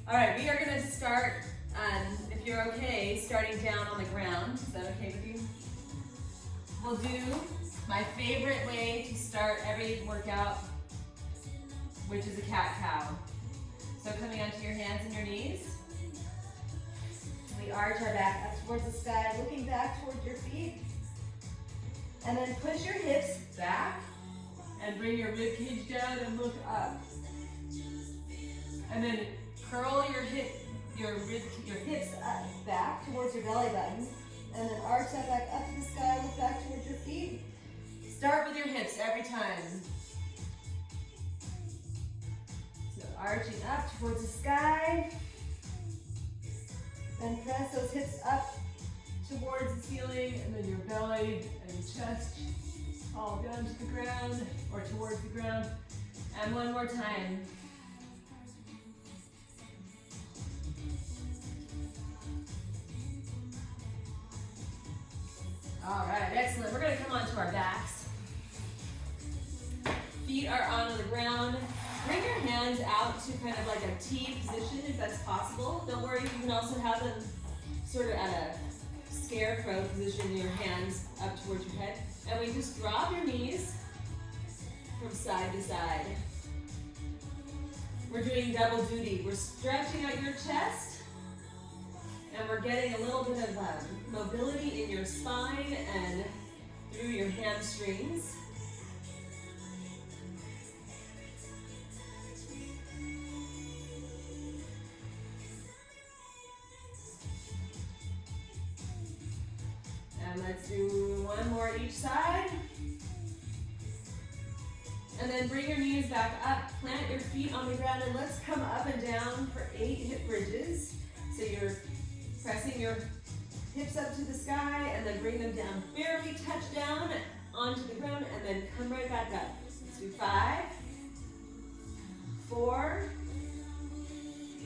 All right, we are gonna start, if you're okay, starting down on the ground. Is that okay with you? We'll do my favorite way to start every workout, which is a cat-cow. So coming onto your hands and your knees. We arch our back up towards the sky, looking back towards your feet. And then push your hips back and bring your rib cage down and look up. And then curl your hips up, back towards your belly button. And then arch that back up to the sky, look back towards your feet. Start with your hips every time. So arching up towards the sky. Then press those hips up towards the ceiling, and then your belly and chest all down to the ground or towards the ground. And one more time. All right, excellent. We're gonna come onto our backs. Feet are on the ground. Bring your hands out to kind of like a T position if that's possible. Don't worry, you can also have them sort of at a scarecrow position, your hands up towards your head. And we just drop your knees from side to side. We're doing double duty. We're stretching out your chest, and we're getting a little bit of mobility in your spine and through your hamstrings. And let's do one more each side. And then bring your knees back up, plant your feet on the ground, and let's come up and down for 8 hip bridges. So you're pressing your hips up to the sky and then bring them down. Barely touch down onto the ground and then come right back up. Let's do 5, 4,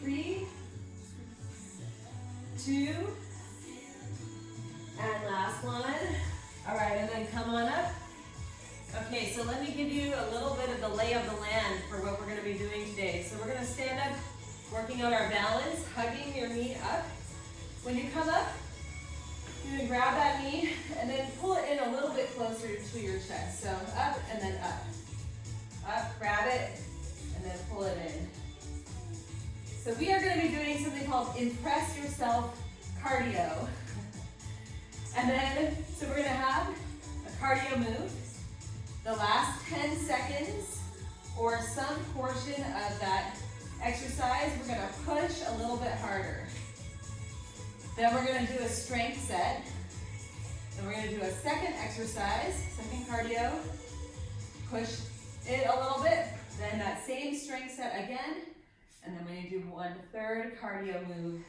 3, 2, and last one. All right, and then come on up. Okay, so let me give you a little bit of the lay of the land for what we're gonna be doing today. So we're gonna stand up, working on our balance, hugging your knee up. When you come up, you're gonna grab that knee and then pull it in a little bit closer to your chest. So up and then up. Up, grab it, and then pull it in. So we are gonna be doing something called Impress Yourself Cardio. And then, so we're gonna have a cardio move. The last 10 seconds or some portion of that exercise, we're gonna push a little bit harder. Then we're gonna do a strength set. Then we're gonna do a second exercise, second cardio. Push it a little bit. Then that same strength set again. And then we're gonna do 1/3 cardio move,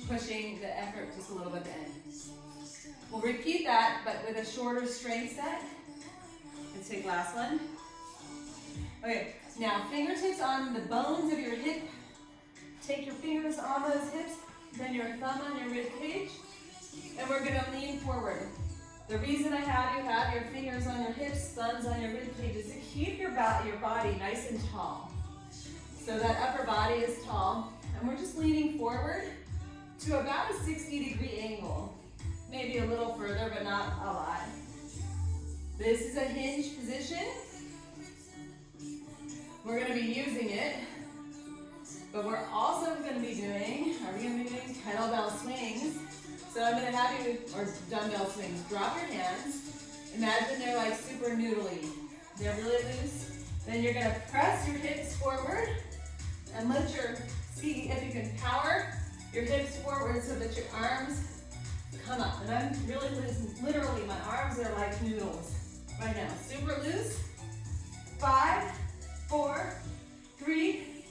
pushing the effort just a little bit at the end. We'll repeat that, but with a shorter strength set. Let's take last one. Okay, now fingertips on the bones of your hip. Take your fingers on those hips, then your thumb on your rib cage, and we're gonna lean forward. The reason I have you have your fingers on your hips, thumbs on your rib cage is to keep your body nice and tall. So that upper body is tall, and we're just leaning forward to about a 60-degree angle. Maybe a little further, but not a lot. This is a hinge position. We're gonna be using it, but we're also gonna be doing, kettlebell swings. So I'm gonna have you, or dumbbell swings, drop your hands. Imagine they're like super noodly. They're really loose. Then you're gonna press your hips forward and see if you can power your hips forward so that your arms come up. And I'm really literally, my arms are like noodles right now. Super loose. 5, 4, 3,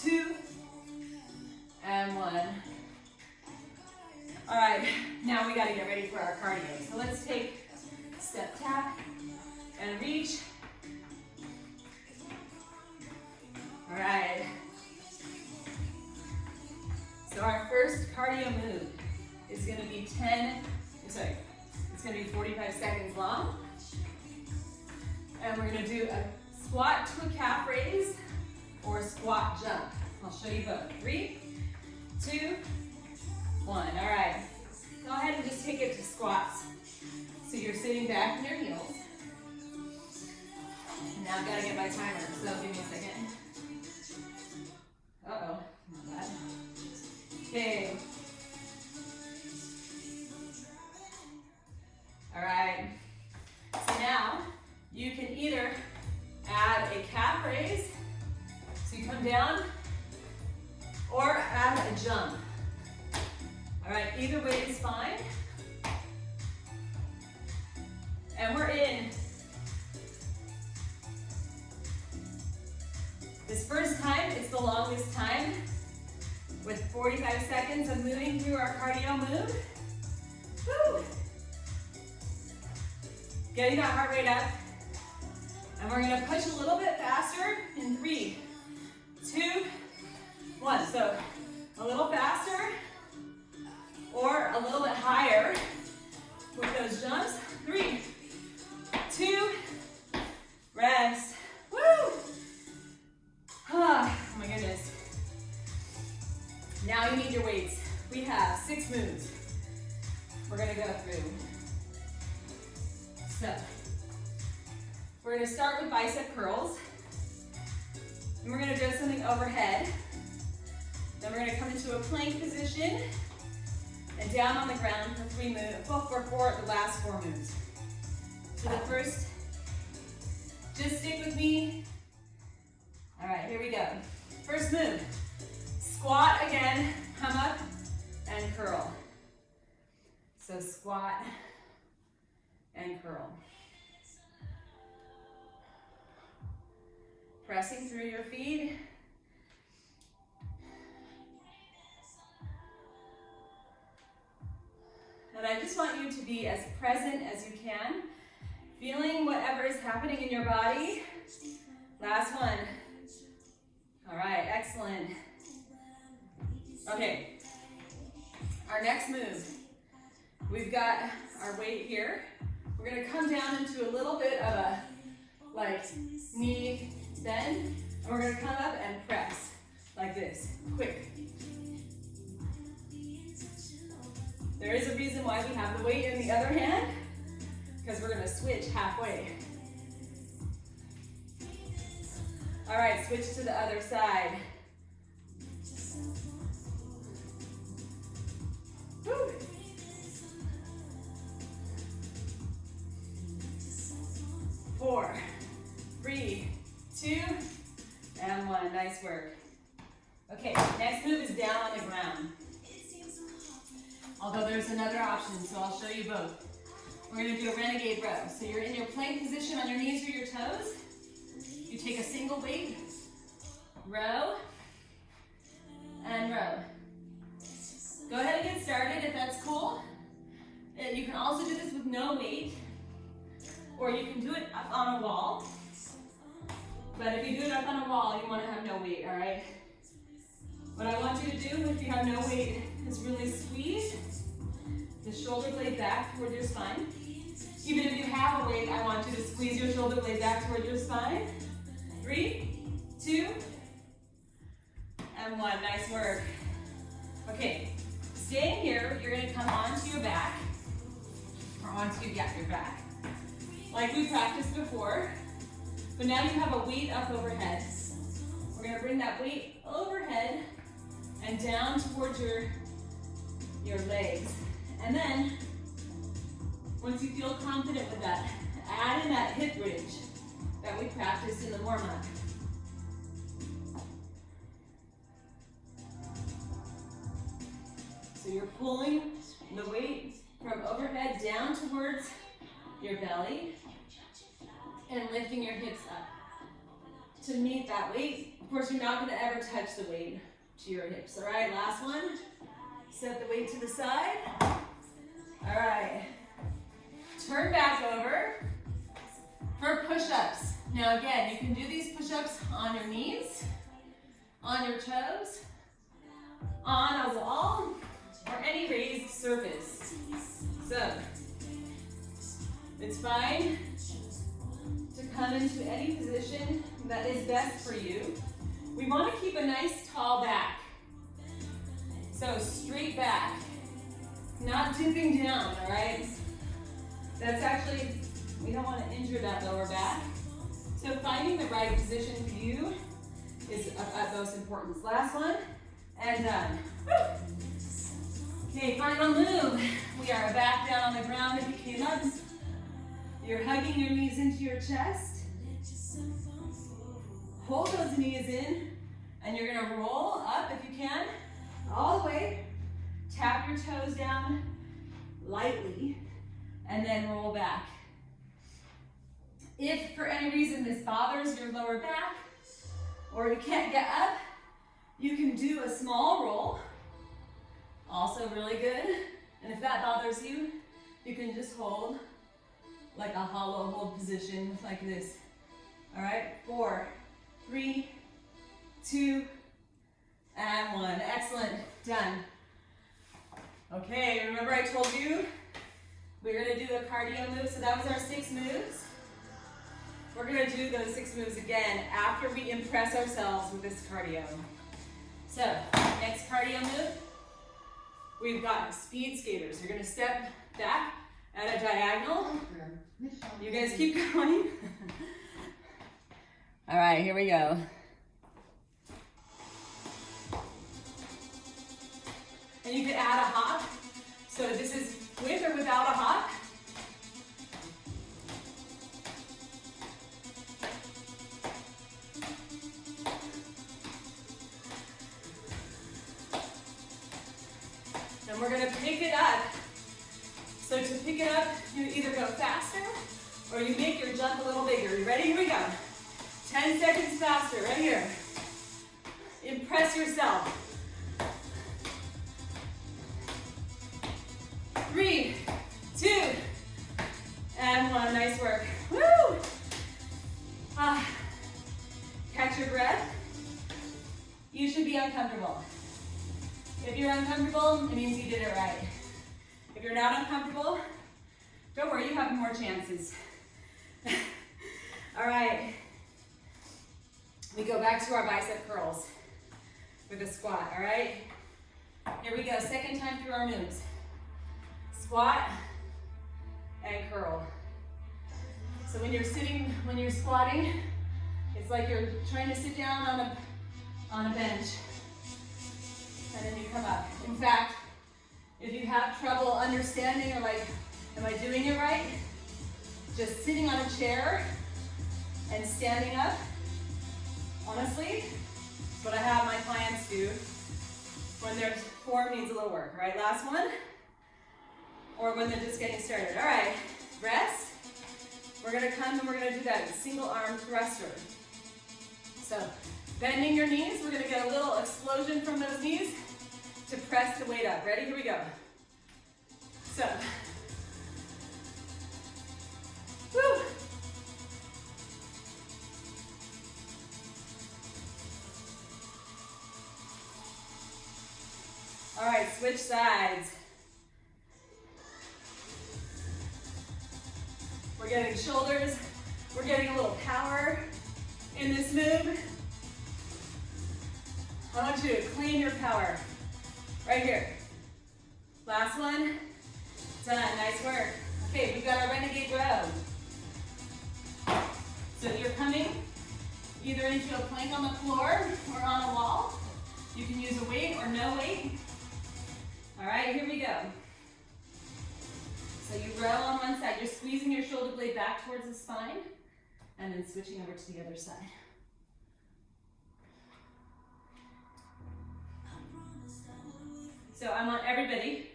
2, and 1. All right, now we gotta get ready for our cardio. So let's take step tap and reach. All right. So our first cardio move is gonna be it's gonna be 45 seconds long. And we're gonna do a squat to a calf raise or squat jump. I'll show you both. 3, 2, 1. All right. Go ahead and just take it to squats. So you're sitting back in your heels. And now I've got to get my timer, so give me a second. Uh-oh, not bad. Okay. All right. So now you can either add a calf raise, so you come down, or add a jump. All right, either way is fine. And we're in. This first time, it's the longest time with 45 seconds of moving through our cardio move. Woo! Getting that heart rate up. And we're gonna push a little bit faster in 3, 2, 1. So a little faster or a little bit higher with those jumps. 3, 2, rest. Woo! Oh my goodness. Now you need your weights. We have 6 moves we're gonna go through. So, we're gonna start with bicep curls. And we're gonna do something overhead. Then we're gonna come into a plank position and down on the ground for 3 moves, for the last 4 moves. So the first, just stick with me. All right, here we go. First move, squat again, come up and curl. So squat and curl. Pressing through your feet. And I just want you to be as present as you can, feeling whatever is happening in your body. Last one. All right, excellent. Okay, our next move. We've got our weight here. We're gonna come down into a little bit of a knee bend, and we're gonna come up and press like this, quick. There is a reason why we have the weight in the other hand, because we're gonna switch halfway. All right, switch to the other side. Woo. 4, 3, 2, and 1. Nice work. Okay, next move is down on the ground. Although there's another option, so I'll show you both. We're gonna do a renegade row. So you're in your plank position on your knees or your toes. You take a single weight, row, and row. Go ahead and get started if that's cool. You can also do this with no weight, or you can do it up on a wall. But if you do it up on a wall, you want to have no weight, all right? What I want you to do if you have no weight is really squeeze the shoulder blade back toward your spine. Even if you have a weight, I want you to squeeze your shoulder blade back toward your spine. 3, 2, and 1. Nice work. Okay, staying here, you're gonna come onto your back, or onto your back, like we practiced before. But now you have a weight up overhead. We're gonna bring that weight overhead and down towards your legs. And then, once you feel confident with that, add in that hip bridge that we practiced in the warm-up. So you're pulling the weight from overhead down towards your belly and lifting your hips up to meet that weight. Of course, you're not gonna ever touch the weight to your hips. All right, last one. Set the weight to the side. All right. Turn back over for push-ups. Now again, you can do these push-ups on your knees, on your toes, on a wall, or any raised surface. So, it's fine to come into any position that is best for you. We want to keep a nice tall back. So straight back, not dipping down, all right? That's actually, we don't want to injure that lower back. So finding the right position for you is of utmost importance. Last one, and done. Woo. Okay, final move. We are back down on the ground if you came up. You're hugging your knees into your chest. Hold those knees in, and you're gonna roll up if you can, all the way. Tap your toes down lightly, and then roll back. If for any reason this bothers your lower back, or you can't get up, you can do a small roll. Also really good. And if that bothers you, you can just hold like a hollow hold position like this. All right, 4, 3, 2, and 1. Excellent, done. Okay, remember I told you we're gonna do a cardio move, so that was our 6 moves. We're gonna do those 6 moves again after we impress ourselves with this cardio. So, next cardio move, we've got speed skaters. You're gonna step back at a diagonal. You guys keep going. All right, here we go. And you can add a hop. So this is with or without a hop. And we're gonna pick it up. So to pick it up, you either go faster or you make your jump a little bigger. You ready? Here we go. 10 seconds faster, right here. Impress yourself. 3, 2, and 1. Nice work. Woo! Catch your breath. You should be uncomfortable. If you're uncomfortable, it means you did it right. If you're not uncomfortable, don't worry, you have more chances. All right. We go back to our bicep curls with a squat, all right? Here we go, second time through our moves. Squat and curl. So when you're squatting, it's like you're trying to sit down on a bench. And then you come up. In fact, if you have trouble understanding or like, am I doing it right? Just sitting on a chair and standing up, honestly, what I have my clients do when their form needs a little work. All right, last one. Or when they're just getting started. All right, rest. We're gonna come and we're gonna do that single arm thruster. So bending your knees, we're gonna get a little explosion from those knees to press the weight up. Ready? Here we go. So, woo. All right, switch sides. We're getting shoulders. We're getting a little power in this move. I want you to claim your power. Right here. Last one. Done. Nice work. Okay, we've got our renegade row. So you're coming either into a plank on the floor or on a wall. You can use a weight or no weight. All right, here we go. So you row on one side. You're squeezing your shoulder blade back towards the spine and then switching over to the other side. So I want everybody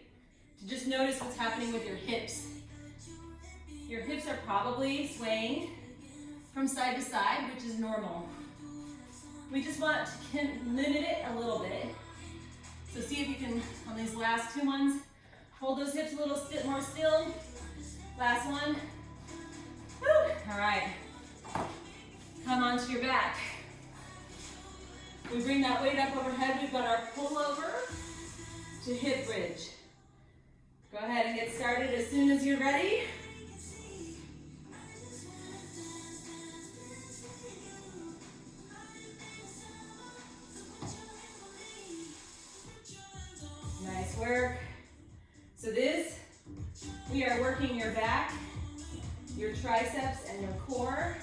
to just notice what's happening with your hips. Your hips are probably swaying from side to side, which is normal. We just want to limit it a little bit. So see if you can, on these last 2 ones, hold those hips a little more still. Last one. Woo. All right. Come onto your back. We bring that weight up overhead. We've got our pullover to hip bridge. Go ahead and get started as soon as you're ready. Nice work. So this, we are working your back, your triceps, and your core.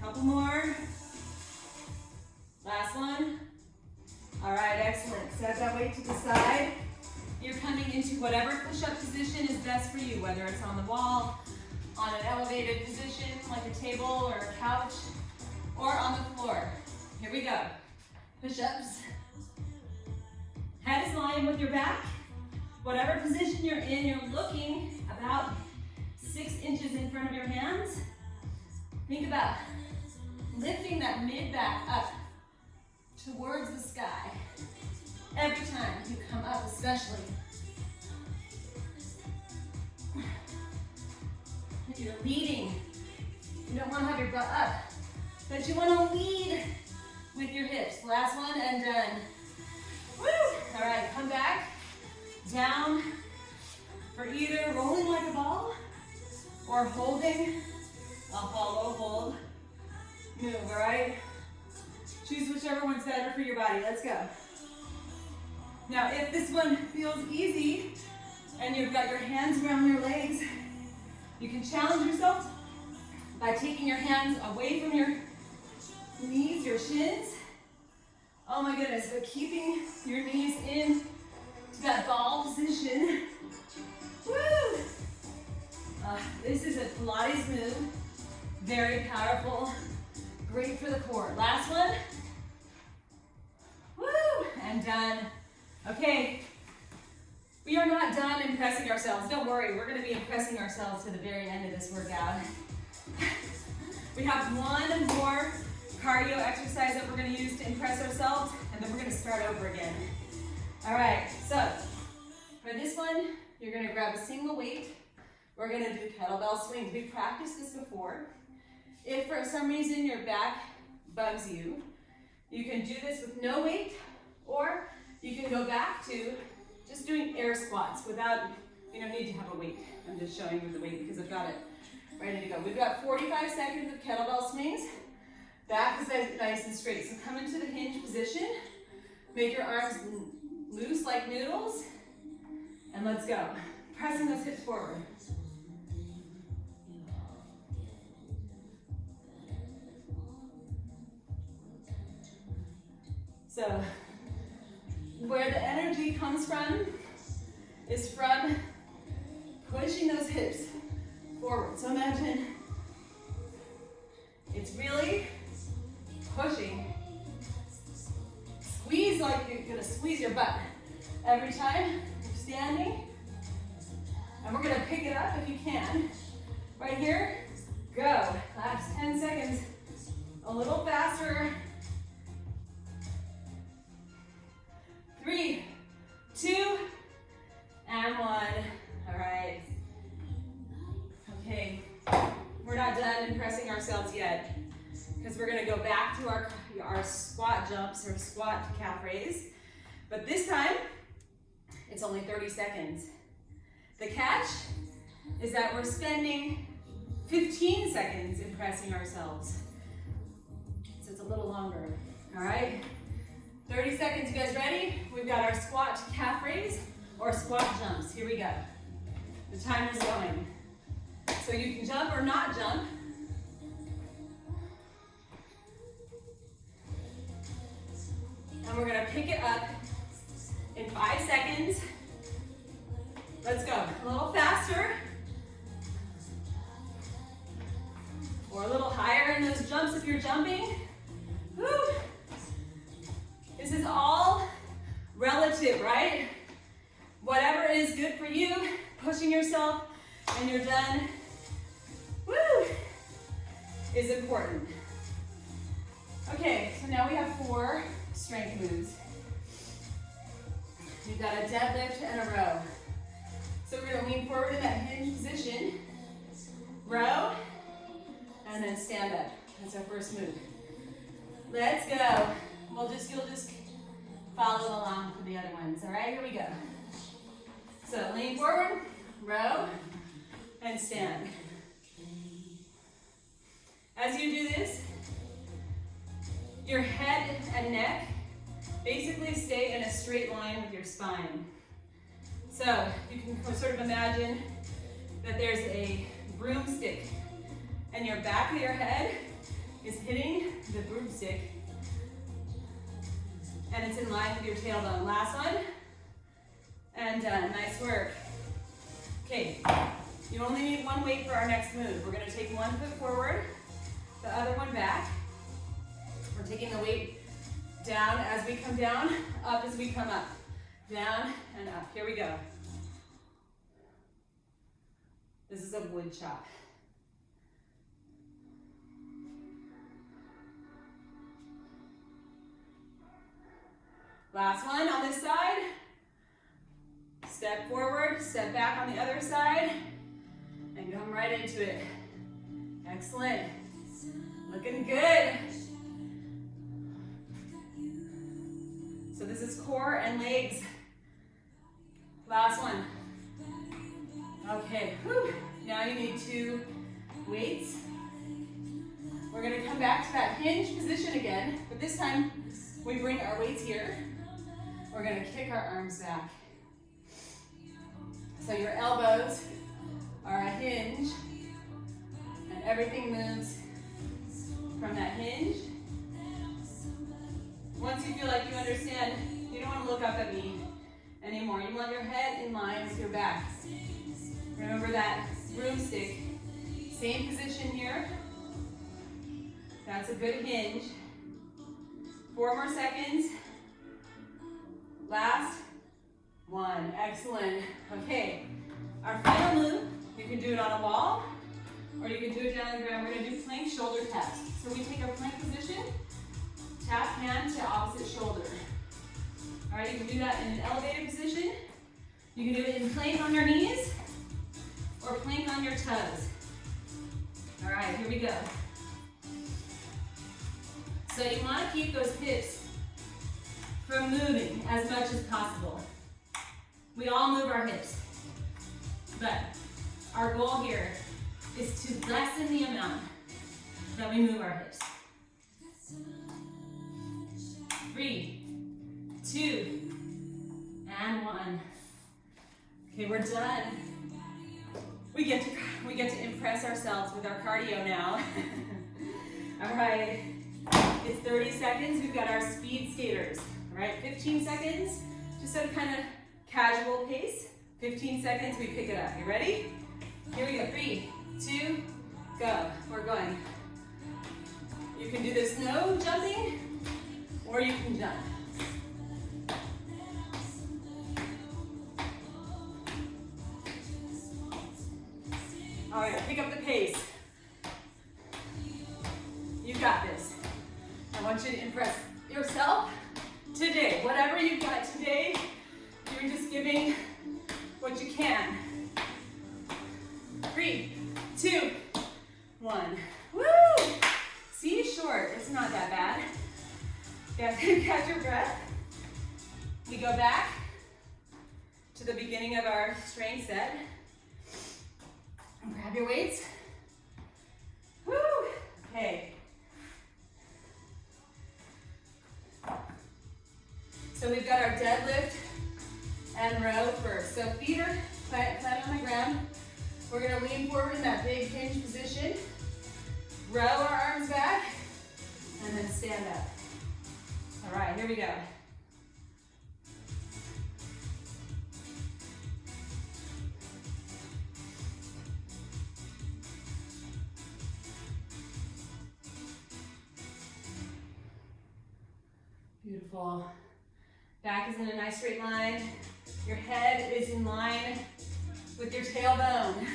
Couple more. Last one. All right, excellent. Set that weight to the side. You're coming into whatever push-up position is best for you, whether it's on the wall, on an elevated position like a table or a couch, or on the floor. Here we go. Push-ups. Head is lying with your back. Whatever position you're in, you're looking about 6 inches in front of your hands. Think about lifting that mid-back up towards the sky. Every time you come up, especially. You're leading. You don't want to have your butt up, but you want to lead with your hips. Last one and done. Woo! All right, come back, down for either rolling like a ball or holding a hollow hold move, all right? Choose whichever one's better for your body. Let's go. Now, if this one feels easy and you've got your hands around your legs, you can challenge yourself by taking your hands away from your knees, your shins. Oh my goodness, but keeping your knees in to that ball position. Woo! This is a Pilates move. Very powerful. Great for the core. Last one. Woo! And done. Okay. We are not done impressing ourselves. Don't worry, we're going to be impressing ourselves to the very end of this workout. We have one more cardio exercise that we're going to use to impress ourselves, and then we're going to start over again. All right, so for this one, you're going to grab a single weight. We're going to do kettlebell swings. We practiced this before. If for some reason your back bugs you, you can do this with no weight, or you can go back to just doing air squats without, you don't need to have a weight. I'm just showing you the weight because I've got it ready to go. We've got 45 seconds of kettlebell swings. Back is nice and straight. So come into the hinge position. Make your arms loose like noodles. And let's go. Pressing those hips forward. So, where the energy comes from is from pushing those hips forward. So imagine it's really pushing. Squeeze like you're gonna squeeze your butt every time you're standing. And we're gonna pick it up if you can. Right here, go. Last 10 seconds, a little faster. 3, 2, and 1. All right. Okay, we're not done impressing ourselves yet because we're gonna go back to our squat jumps or squat to calf raise. But this time, it's only 30 seconds. The catch is that we're spending 15 seconds impressing ourselves. So it's a little longer, all right? 30 seconds, you guys ready? We've got our squat to calf raise or squat jumps. Here we go. The timer's going. So you can jump or not jump. And we're gonna pick it up in 5 seconds. Let's go. A little faster. Or a little higher in those jumps if you're jumping. Woo. This is all relative, right? Whatever is good for you, pushing yourself and you're done, woo, is important. Okay, so now we have 4 strength moves. You've got a deadlift and a row. So we're gonna lean forward in that hinge position, row, and then stand up. That's our first move. Let's go. You'll just follow along for the other ones. All right, here we go. So lean forward, row, and stand. As you do this, basically stay in a straight line with your spine. So you can sort of imagine that there's a broomstick and your back of your head is hitting the broomstick and it's in line with your tailbone. Last one, and done. Nice work. Okay, you only need one weight for our next move. We're gonna take one foot forward, the other one back. We're taking the weight down as we come down, up as we come up. Down and up. Here we go. This is a wood chop. Last one on this side. Step forward, step back on the other side, and come right into it. Excellent. Looking good. So this is core and legs. Last one. Okay, whew. Now you need 2 weights. We're gonna come back to that hinge position again, but this time we bring our weights here. We're gonna kick our arms back. So your elbows are a hinge, and everything moves from that hinge. Once you feel like you understand, you don't want to look up at me anymore. You want your head in line with your back. Remember that broomstick. Same position here. That's a good hinge. 4 more seconds. Last one. Excellent. Okay. Our final move, you can do it on a wall, or you can do it down on the ground. We're going to do plank shoulder taps. So we take our plank position, tap hand to opposite shoulder. All right, you can do that in an elevated position. You can do it in plank on your knees or plank on your toes. All right, here we go. So you want to keep those hips from moving as much as possible. We all move our hips, but our goal here is to lessen the amount that we move our hips. 3, 2, and 1. Okay, we're done. We get to impress ourselves with our cardio now. All right, it's 30 seconds. We've got our speed skaters. All right, 15 seconds, just at a kind of casual pace. 15 seconds, we pick it up. You ready? Here we go. 3, 2, go. We're going. You can do this no jumping, or you can jump. All right, pick up the pace. You got this. I want you to impress yourself today. Whatever you've got today, you're just giving what you can. 3, 2, 1. Woo! See, short. It's not that bad. Catch your breath. We go back to the beginning of our strength set. Grab your weights. Woo! Okay. So we've got our deadlift and row first. So feet are flat on the ground. We're gonna lean forward in that big hinge position. Row our arms back, and then stand up. All right, here we go. Beautiful. Back is in a nice straight line. Your head is in line with your tailbone.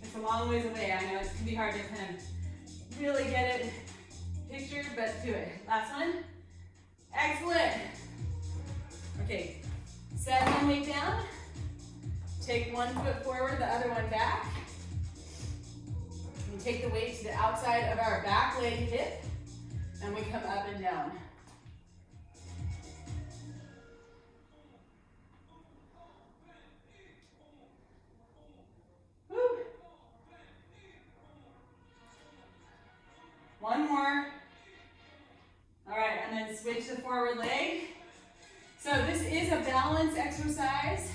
It's a long ways away. I know it can be hard to kind of really get it pictured, but do it. Last one. Excellent. Okay, set one weight down. Take one foot forward, the other one back. And take the weight to the outside of our back leg hip, and we come up and down. Woo. One more. All right. Switch the forward leg. So this is a balance exercise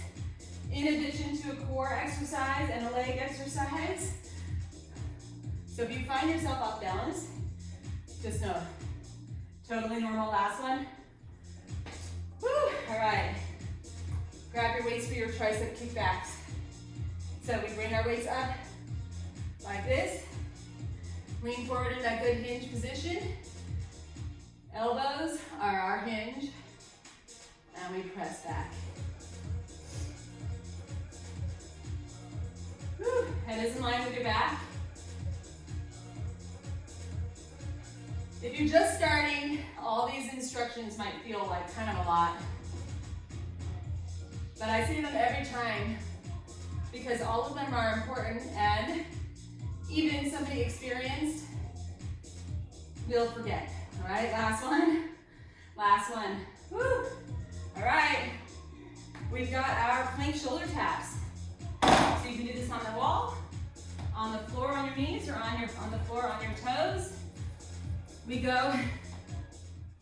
in addition to a core exercise and a leg exercise. So if you find yourself off balance, just know, totally normal. Last one. Woo, all right. Grab your weights for your tricep kickbacks. So we bring our weights up like this. Lean forward in that good hinge position. Elbows are our hinge. And we press back. Whew. Head is in line with your back. If you're just starting, all these instructions might feel like kind of a lot. But I say them every time because all of them are important, and even somebody experienced will forget. All right, last one. Last one. Woo! All right, we've got our plank shoulder taps. So you can do this on the wall, on the floor on your knees, or on the floor on your toes. We go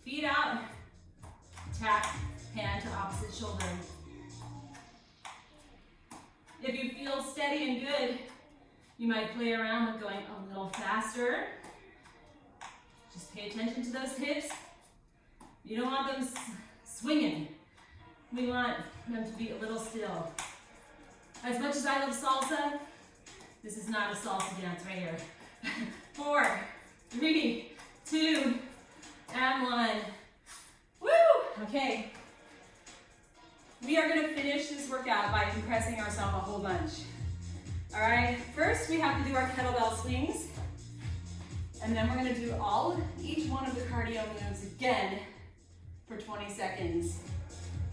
feet out, tap, hand to opposite shoulder. If you feel steady and good, you might play around with going a little faster. Just pay attention to those hips. You don't want them swinging. We want them to be a little still. As much as I love salsa, this is not a salsa dance right here. 4, 3, 2, and 1. Woo! Okay. We are going to finish this workout by compressing ourselves a whole bunch. All right, first we have to do our kettlebell swings, and then we're going to do each one of the cardio moves again for 20 seconds,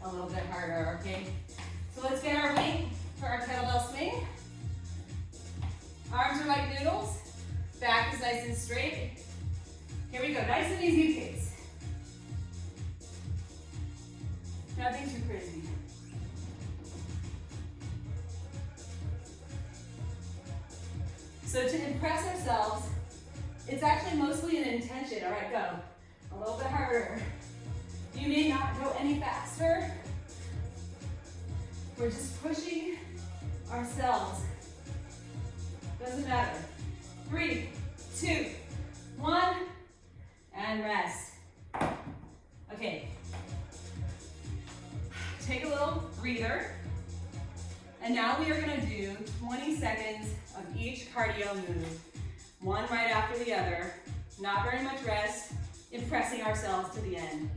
a little bit harder, okay? So let's get our weight for our kettlebell swing. Arms are like noodles, back is nice and straight. Here we go, nice and easy pace. Nothing too crazy. So to impress ourselves, it's actually mostly an intention. All right, go. A little bit harder. You may not go any faster. We're just pushing ourselves. Doesn't matter. 3, 2, 1, and rest. Okay. Take a little breather. And now we are going to do 20 seconds of each cardio move. One right after the other. Not very much rest. Impressing ourselves to the end.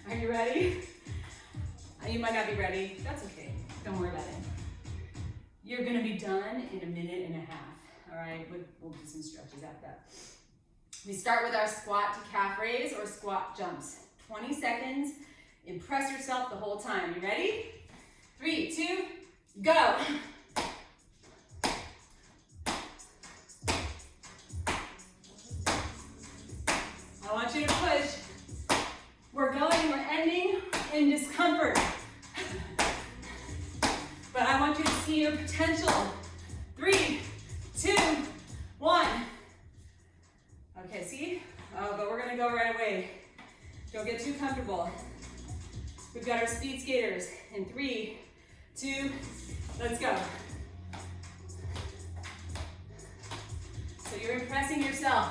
Are you ready? You might not be ready. That's okay. Don't worry about it. You're going to be done in a minute and a half. All right? We'll do some stretches after that. We start with our squat to calf raise or squat jumps. 20 seconds. Impress yourself the whole time. You ready? 3, 2, go. I want you to push. We're ending in discomfort. But I want you to see your potential. 3, 2, 1. Okay, see? Oh, but we're gonna go right away. Don't get too comfortable. We've got our speed skaters in 3, 2, let's go. So you're impressing yourself.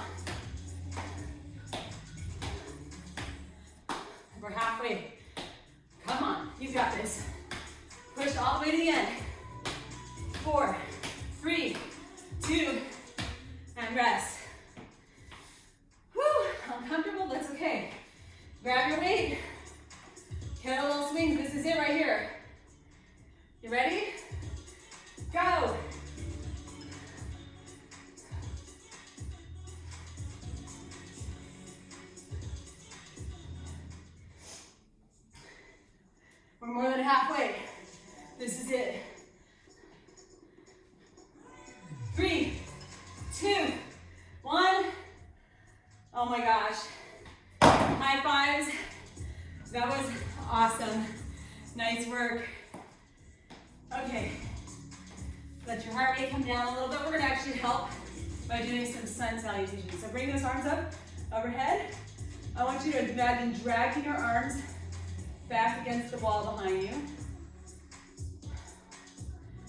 We're halfway. Come on, you've got this. Push all the way to the end. 4, 3, 2, and rest. Whew, uncomfortable, that's okay. Grab your weight. Kettlebell swings, this is it right here. You ready? Go. We're more than halfway. This is it. 3, 2, 1. Oh my gosh. High fives. That was awesome. Nice work. Okay. Let your heart rate come down a little bit. We're going to actually help by doing some sun salutations. So bring those arms up overhead. I want you to imagine dragging your arms back against the wall behind you.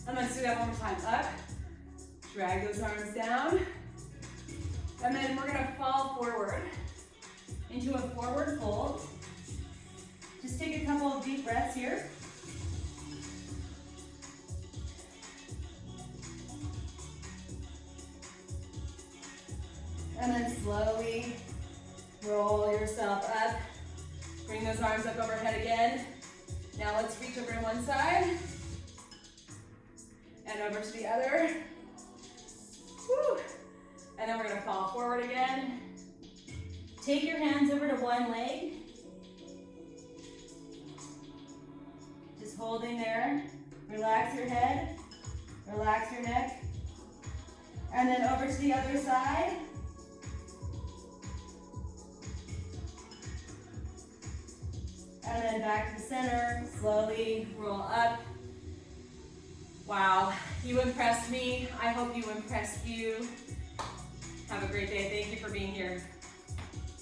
And let's do that one more time. Up, drag those arms down. And then we're gonna fall forward into a forward fold. Just take a couple of deep breaths here. And then slowly roll yourself up. Bring those arms up overhead again. Now let's reach over to one side and over to the other. Woo. And then we're gonna fall forward again. Take your hands over to one leg. Just holding there. Relax your head, relax your neck. And then over to the other side. And then back to the center, slowly roll up. Wow, you impressed me. I hope you impressed you. Have a great day. Thank you for being here.